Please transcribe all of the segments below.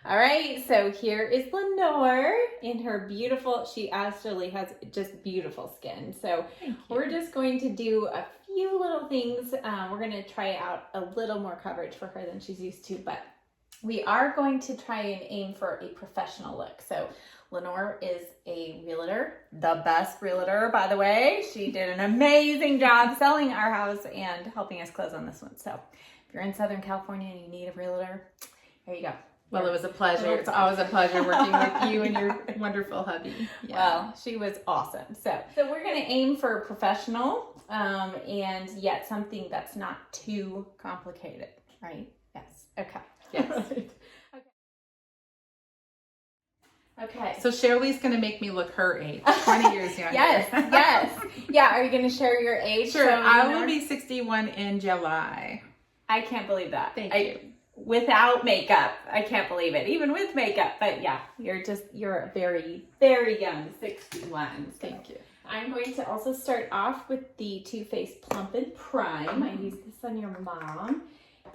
All right, so here is Lenore in her beautiful, she actually has just beautiful skin. So we're just going to do a few little things. We're going to try out a little more coverage for her than she's used to, but we are going to try and aim for a professional look. So Lenore is a realtor, the best realtor, by the way. She did an amazing job selling our house and helping us close on this one. So if you're in Southern California and you need a realtor, there you go. Well, it was a pleasure. It's always a pleasure working with you and your wonderful hubby. Yeah. Well, she was awesome. So we're going to aim for professional and yet something that's not too complicated, right? Yes. Okay. Yes. Right. Okay. So Shirley's going to make me look her age, 20 years younger. Yes. Yeah. Are you going to share your age? Sure. I will be 61 in July. I can't believe that. Thank you. Without makeup, I can't believe it. Even with makeup, but yeah, you're very, very young, 61. So Thank you. I'm going to also start off with the Too Faced Plump and Prime. I use this on your mom,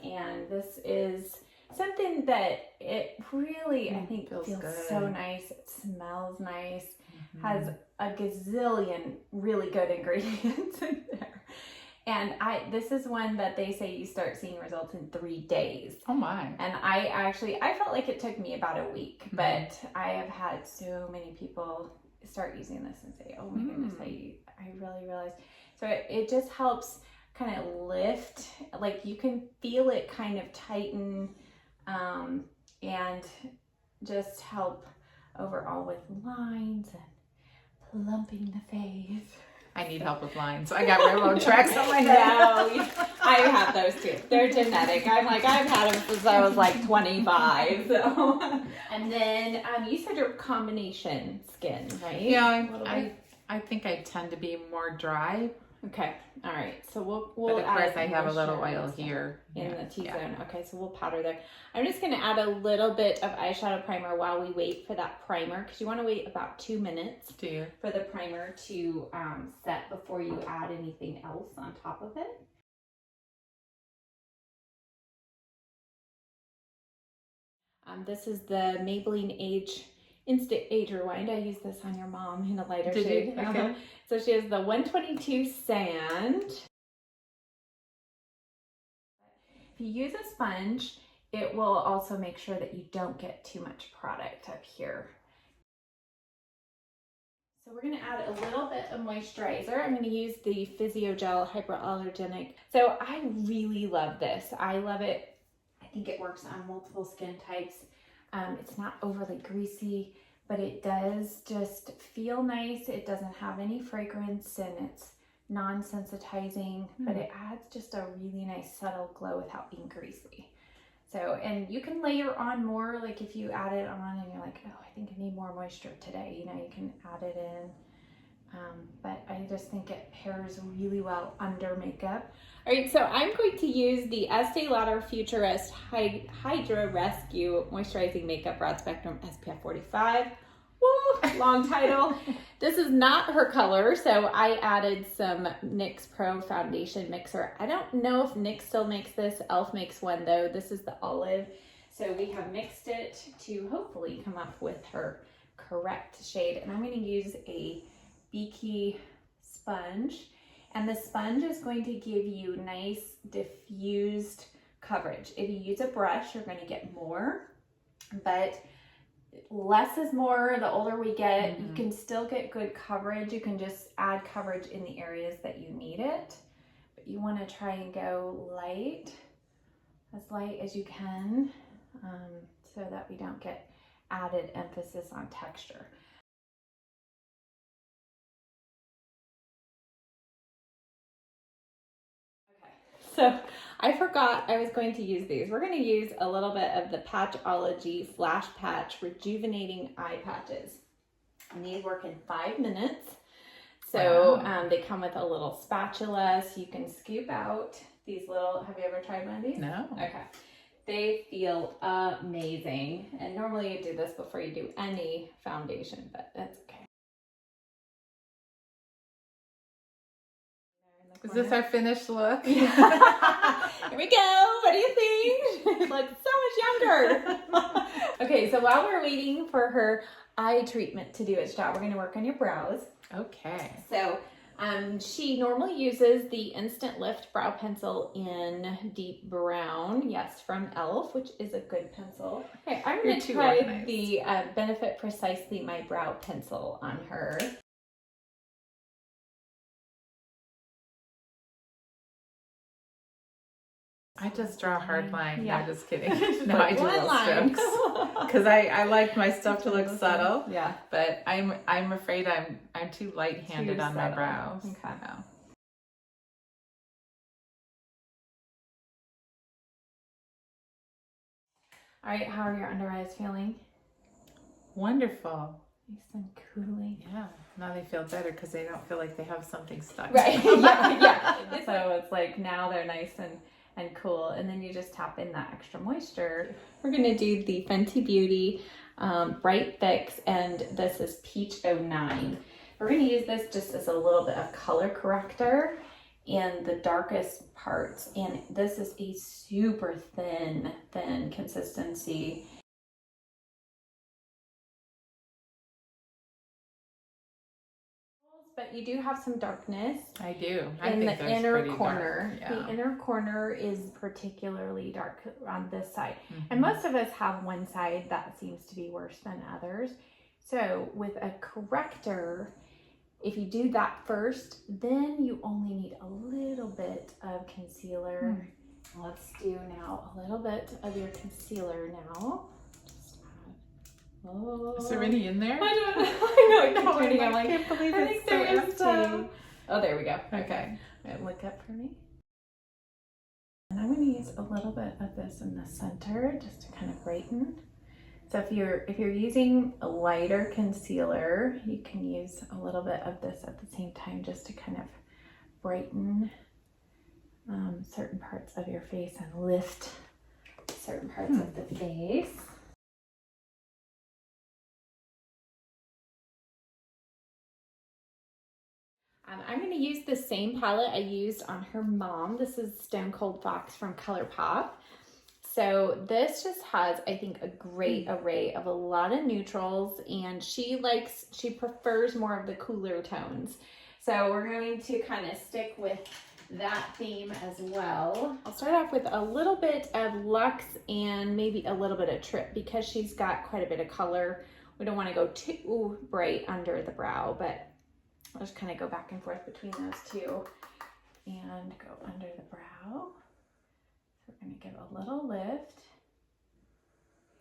and this is something that it really, I think, feels so nice. It smells nice, has a gazillion really good ingredients in there. And this is one that they say you start seeing results in 3 days. Oh my. And I felt like it took me about a week, but I have had so many people start using this and say, oh my goodness, I really realized. So it just helps kind of lift, like you can feel it kind of tighten and just help overall with lines and plumping the face. I need help with lines. I got railroad tracks on my head. No, I have those too. They're genetic. I've had them since I was like 25. So. And then you said your combination skin, right? Yeah, I think I tend to be more dry. Okay. All right. So we'll but of course I have a little oil here in the T-zone. Okay. So we'll powder there. I'm just going to add a little bit of eyeshadow primer while we wait for that primer, because you want to wait about 2 minutes for the primer to set before you add anything else on top of it. This is the Maybelline Instant Age Rewind. I use this on your mom in a lighter shade. Okay. So she has the 122 Sand. If you use a sponge, it will also make sure that you don't get too much product up here. So we're going to add a little bit of moisturizer. I'm going to use the Physiogel Hypoallergenic. So I really love this. I love it. I think it works on multiple skin types. It's not overly greasy, but it does just feel nice. It doesn't have any fragrance and it's non-sensitizing, but it adds just a really nice subtle glow without being greasy. So, and you can layer on more, like if you add it on and you're like, oh, I think I need more moisture today, you know, you can add it in. But I just think it pairs really well under makeup. All right, so I'm going to use the Estee Lauder Futurist Hydra Rescue Moisturizing Makeup Broad Spectrum SPF 45. Woo, long title. This is not her color, so I added some NYX Pro Foundation Mixer. I don't know if NYX still makes this. e.l.f. makes one though. This is the olive. So we have mixed it to hopefully come up with her correct shade. And I'm going to use a Beaky sponge. And the sponge is going to give you nice diffused coverage. If you use a brush, you're going to get more, but less is more. The older we get, you can still get good coverage. You can just add coverage in the areas that you need it, but you want to try and go light as you can, so that we don't get added emphasis on texture. So I forgot I was going to use these. We're going to use a little bit of the Patchology Flash Patch Rejuvenating Eye Patches. And these work in 5 minutes. So they come with a little spatula, so you can scoop out these little, have you ever tried one of these? No. Okay. They feel amazing. And normally you do this before you do any foundation, but that's okay. Is this our finished look? Here we go. What do you think? Like so much younger. Okay, so while we're waiting for her eye treatment to do its job, we're going to work on your brows. Okay. So she normally uses the Instant Lift brow pencil in deep brown, yes, from e.l.f., which is a good pencil. Okay, I'm going to try the Benefit Precisely My Brow pencil on her. I just draw a hard line. Yeah. No, just kidding. No, I do little strokes. Because I like my stuff to look subtle. Yeah. But I'm afraid I'm too light-handed on my brows. Okay. So. All right, how are your under eyes feeling? Wonderful. Nice and cooling. Yeah. Now they feel better because they don't feel like they have something stuck. Right. Yeah. So it's like now they're nice and cool, and then you just tap in that extra moisture. We're gonna do the Fenty Beauty Bright Fix, and this is Peach 09. We're gonna use this just as a little bit of color corrector in the darkest parts, and this is a super thin consistency. But you do have some darkness. I do. In the inner corner. Yeah. The inner corner is particularly dark on this side. Mm-hmm. And most of us have one side that seems to be worse than others. So with a corrector, if you do that first, then you only need a little bit of concealer. Let's do now a little bit of your concealer now. Oh. Is there any in there? I don't know. I know. I can't believe it's so empty. Oh, there we go. Okay. Right, look up for me. And I'm going to use a little bit of this in the center just to kind of brighten. So if you're using a lighter concealer, you can use a little bit of this at the same time just to kind of brighten certain parts of your face and lift certain parts of the face. I'm going to use the same palette I used on her mom. This is Stone Cold Fox from ColourPop. So this just has, I think, a great array of a lot of neutrals, and she prefers more of the cooler tones. So we're going to kind of stick with that theme as well. I'll start off with a little bit of Luxe and maybe a little bit of Trip because she's got quite a bit of color. We don't want to go too bright under the brow, but I'll just kind of go back and forth between those two and go under the brow. So we're going to give a little lift.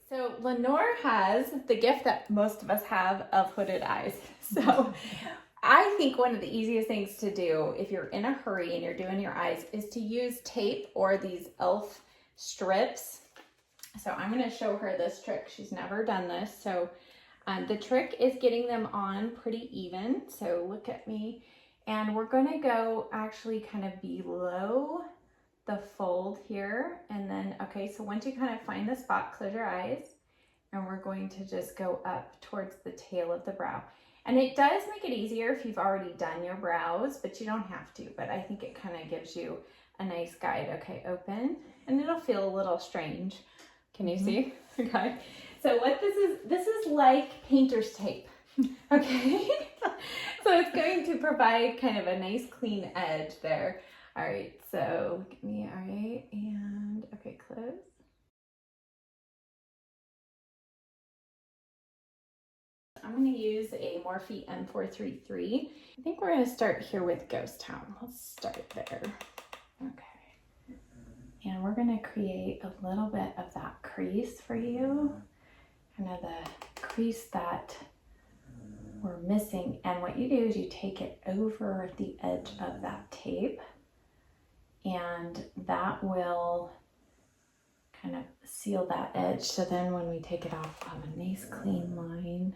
So Lenore has the gift that most of us have of hooded eyes. So I think one of the easiest things to do if you're in a hurry and you're doing your eyes is to use tape or these e.l.f. strips. So I'm going to show her this trick. She's never done this. So the trick is getting them on pretty even. So look at me. And we're going to go actually kind of below the fold here. And then, okay, so once you kind of find the spot, close your eyes. And we're going to just go up towards the tail of the brow. And it does make it easier if you've already done your brows, but you don't have to. But I think it kind of gives you a nice guide. Okay, open. And it'll feel a little strange. Can you see? Okay. So what this is like painter's tape. Okay. So it's going to provide kind of a nice clean edge there. All right. So look at me. All right. And okay, close. I'm going to use a Morphe M433. I think we're going to start here with Ghost Town. Let's start there. Okay. And we're going to create a little bit of that crease for you. Kind of the crease that we're missing. And what you do is you take it over the edge of that tape. And that will kind of seal that edge. So then when we take it off, we'll have a nice clean line.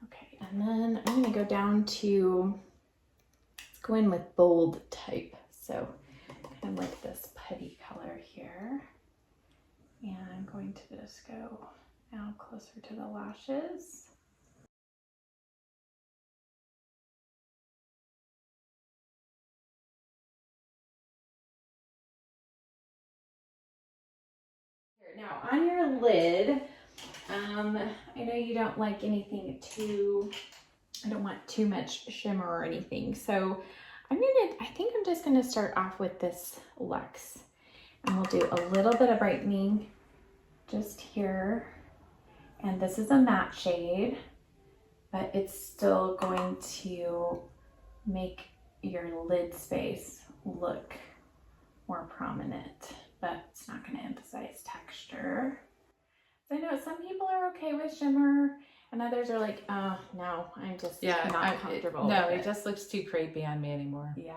Okay, and then I'm going to go down to, let's go in with bold type. So kind of like this putty color here. And I'm going to just go now closer to the lashes. now on your lid, I know you don't like anything I don't want too much shimmer or anything. So I think I'm just gonna start off with this Luxe. And we'll do a little bit of brightening just here. And this is a matte shade, but it's still going to make your lid space look more prominent, but it's not going to emphasize texture. So I know some people are okay with shimmer and others are like, oh no, I'm just not comfortable with it. It just looks too crepey on me anymore. Yeah.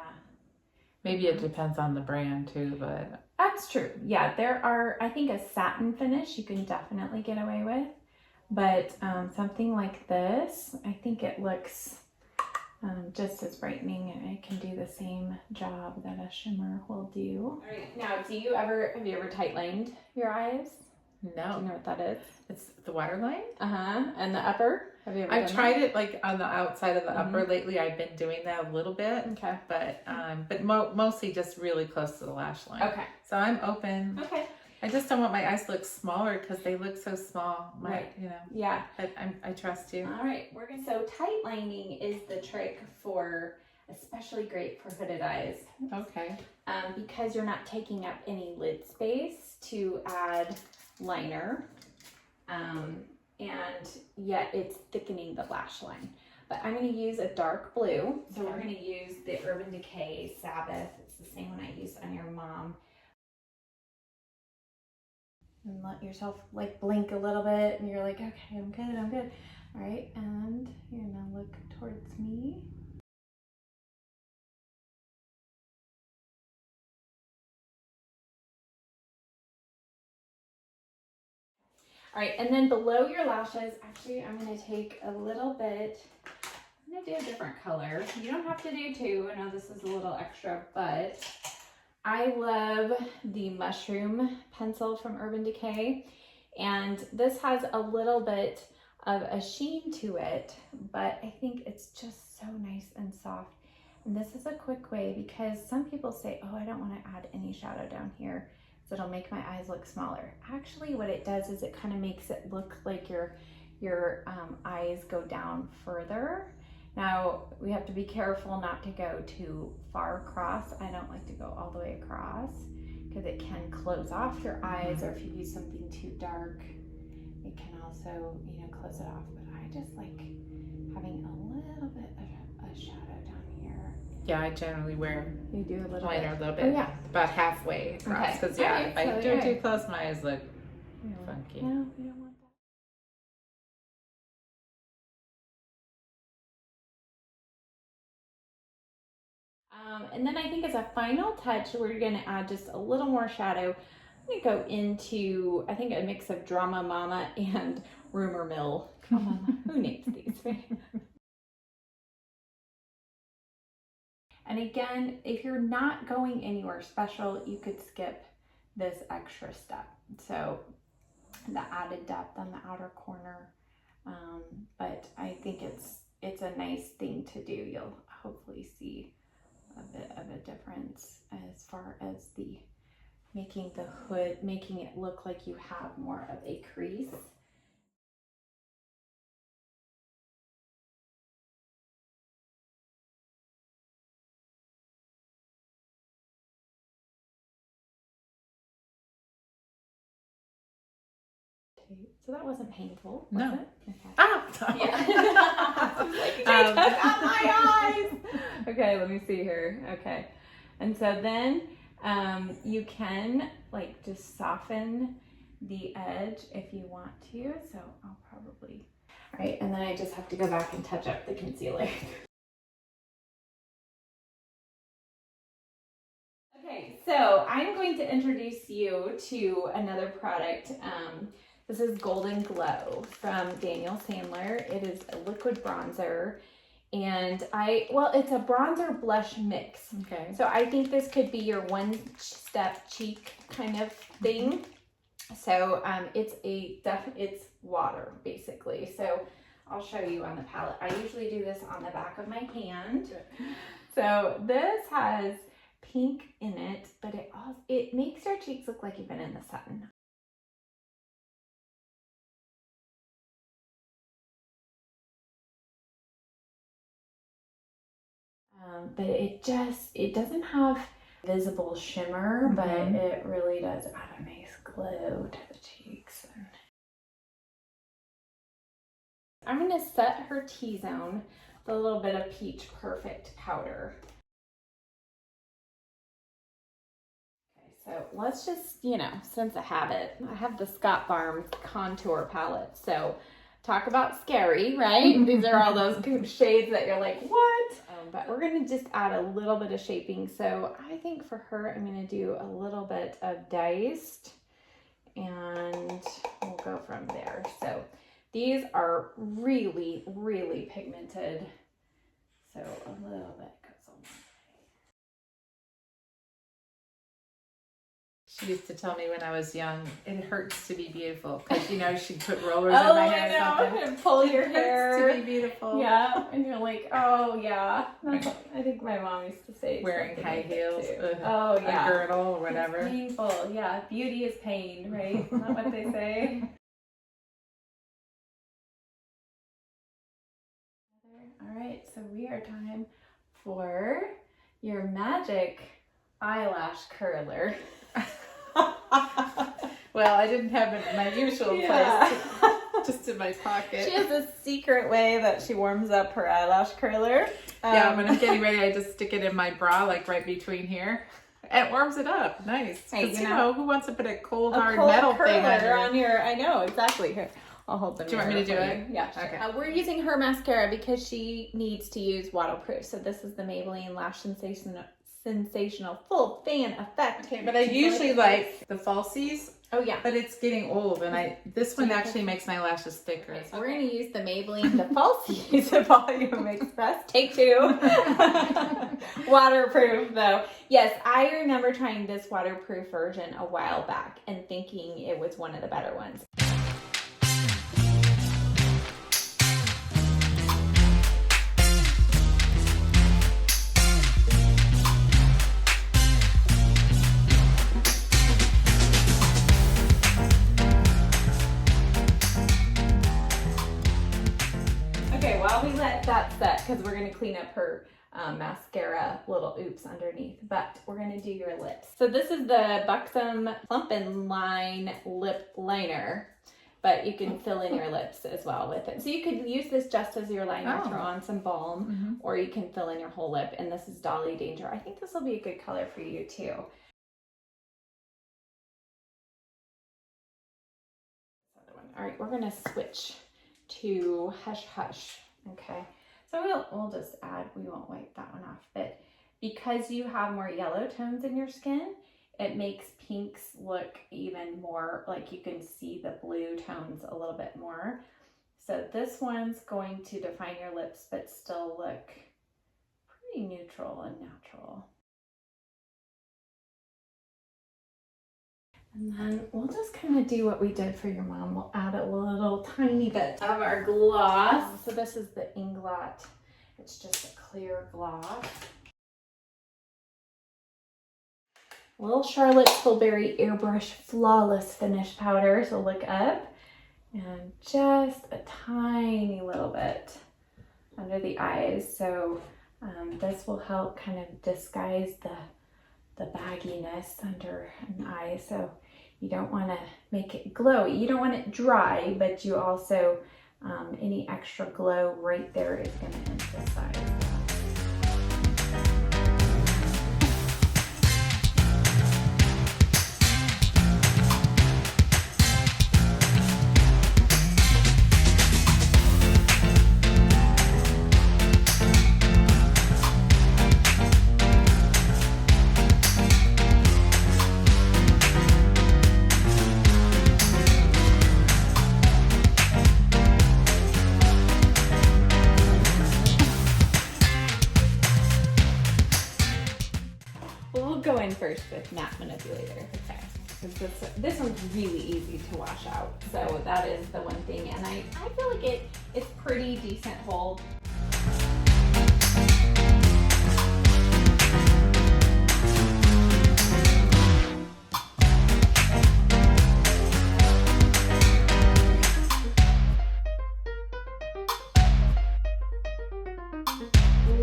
Maybe it depends on the brand too, but. That's true. Yeah, there are, I think a satin finish you can definitely get away with, but something like this, I think it looks just as brightening and it can do the same job that a shimmer will do. All right, now have you ever tight lined your eyes? No. Do you know what that is? It's the waterline? And the upper? Have you ever I've tried it like on the outside of the upper lately. I've been doing that a little bit. Okay. But mostly just really close to the lash line. Okay. So I'm open. Okay. I just don't want my eyes to look smaller because they look so small. Right. You know. Yeah. But I trust you. All right. So tight lining is the trick for, especially great for hooded eyes. Okay. Because you're not taking up any lid space to add liner. And yet it's thickening the lash line. But I'm going to use a dark blue. So we're going to use the Urban Decay Sabbath. It's the same one I used on your mom. And let yourself like blink a little bit and you're like, okay, I'm good. All right, and you're going to look towards me. All right, and then below your lashes, actually, I'm going to take a little bit, I'm going to do a different color. You don't have to do two. I know this is a little extra, but I love the Mushroom pencil from Urban Decay. And this has a little bit of a sheen to it, but I think it's just so nice and soft. And this is a quick way because some people say, oh, I don't want to add any shadow down here, so it'll make my eyes look smaller. Actually, what it does is it kind of makes it look like your eyes go down further. Now, we have to be careful not to go too far across. I don't like to go all the way across because it can close off your eyes, or if you use something too dark, it can also, close it off. But I just like having a little bit of a shadow down here. Yeah, I generally wear You do a little liner bit. a little bit. Oh, yeah. About halfway across. Because if I do it too close, my eyes look funky. No, we don't want that. And then I think as a final touch, we're going to add just a little more shadow. I'm going to go into, I think, a mix of Drama Mama and Rumor Mill. Come on, who names these? And again, if you're not going anywhere special, you could skip this extra step. So the added depth on the outer corner. But I think it's a nice thing to do. You'll hopefully see a bit of a difference as far as the making the hood, making it look like you have more of a crease. So that wasn't painful, was No. it? Okay. Ah! Yeah. Like, take out my eyes. Okay, let me see here. Okay. And so then you can like just soften the edge if you want to. So I'll probably, all right. And then I just have to go back and touch up the concealer. Okay, so I'm going to introduce you to another product. This is Golden Glow from Daniel Sandler. It is a liquid bronzer, and it's a bronzer blush mix. Okay. So I think this could be your one-step cheek kind of thing. So it's water basically. So I'll show you on the palette. I usually do this on the back of my hand. So this has pink in it, but it makes your cheeks look like you've been in the sun. But it doesn't have visible shimmer, but it really does add a nice glow to the cheeks. I'm going to set her T-zone with a little bit of Peach Perfect powder. So let's just, since I have it, I have the Scott Farms contour palette. So talk about scary, right? These are all those shades that you're like, what? But we're going to just add a little bit of shaping. So I think for her, I'm going to do a little bit of diced and we'll go from there. So these are really, really pigmented. So a little bit goes on. She used to tell me when I was young, it hurts to be beautiful. Because, she'd put rollers in my hair or something. And pull your hair. It hurts to be beautiful. Yeah, and you're like, oh, yeah. I think my mom used to say wearing high heels. Oh, yeah. A girdle or whatever. It's painful. Yeah, beauty is pain, right? Isn't that what they say? All right, so we are time for your magic eyelash curler. Well, I didn't have it in my usual place, just in my pocket. She has a secret way that she warms up her eyelash curler. Yeah, when I'm getting ready, I just stick it in my bra, like right between here. It warms it up. Nice. Because, who wants to put a cold, hard metal thing on your... I know, exactly. Here, I'll hold them. Do you want me to do it? Yeah, sure. Okay. We're using her mascara because she needs to use waterproof. So this is the Maybelline Lash Sensational Full Fan Effect. Okay, but I usually like the falsies. Oh yeah. But it's getting old, and this one actually makes my lashes thicker. Okay, so we're going to use the Maybelline, the falsies Volume Express. Take 2. Waterproof though. Yes, I remember trying this waterproof version a while back and thinking it was one of the better ones. While we let that set, because we're going to clean up her mascara little oops underneath, but we're going to do your lips. So this is the Buxom Plump and Line Lip Liner, but you can fill in your lips as well with it. So you could use this just as your liner, throw on some balm, or you can fill in your whole lip, and this is Dolly Danger. I think this will be a good color for you too. All right, we're going to switch to Hush Hush. Okay, so we'll just add, we won't wipe that one off, but because you have more yellow tones in your skin, it makes pinks look even more like you can see the blue tones a little bit more. So this one's going to define your lips, but still look pretty neutral and natural. And then we'll just kind of do what we did for your mom. We'll add a little tiny bit of our gloss. So this is the Inglot. It's just a clear gloss. Little Charlotte Tilbury Airbrush Flawless Finish Powder. So look up. And just a tiny little bit under the eyes. So this will help kind of disguise the bagginess under an eye. So you don't want to make it glowy. You don't want it dry, but you also, any extra glow right there is going to emphasize that. Go in first with matte manipulator. Okay. This one's really easy to wash out. So that is the one thing. And I feel like it's pretty decent hold.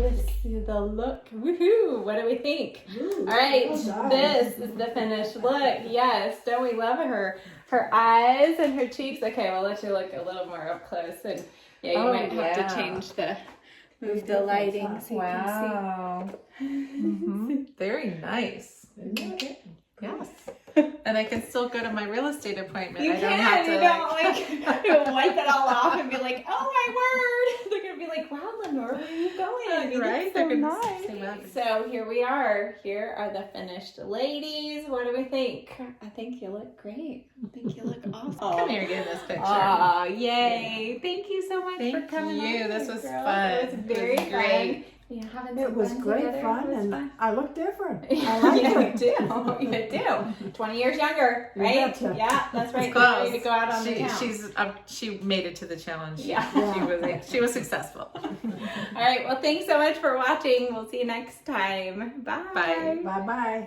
let's see the look. Woohoo! What do we think? Ooh, All right, well done. this is the finished look. Yes, don't we love her eyes and her cheeks? Okay, we'll let you look a little more up close, and yeah, you might have to change move the lighting so you Wow. Very nice. Yes. And I can still go to my real estate appointment. You I don't have to don't wipe it all off and be like, oh my word. They're going to be like, wow, Lenore, where are you going? You right? look They're so gonna say, nice. wow. So here we are. Here are the finished ladies. What do we think? I think you look great. I think you look awesome. Come here, get in this picture. Aw, yay. Thank you so much for coming you. on. This was girl. fun. It was very great. fun. Yeah, having It some was fun great together. fun, It was and fun. I look different. I like Yeah, it. you do. 20 years younger, You right? betcha. Yeah, that's right. It's Get ready close. to go out on the town. She made it to the challenge. Yeah. She was successful. All right. Well, thanks so much for watching. We'll see you next time. Bye. Bye. Bye-bye.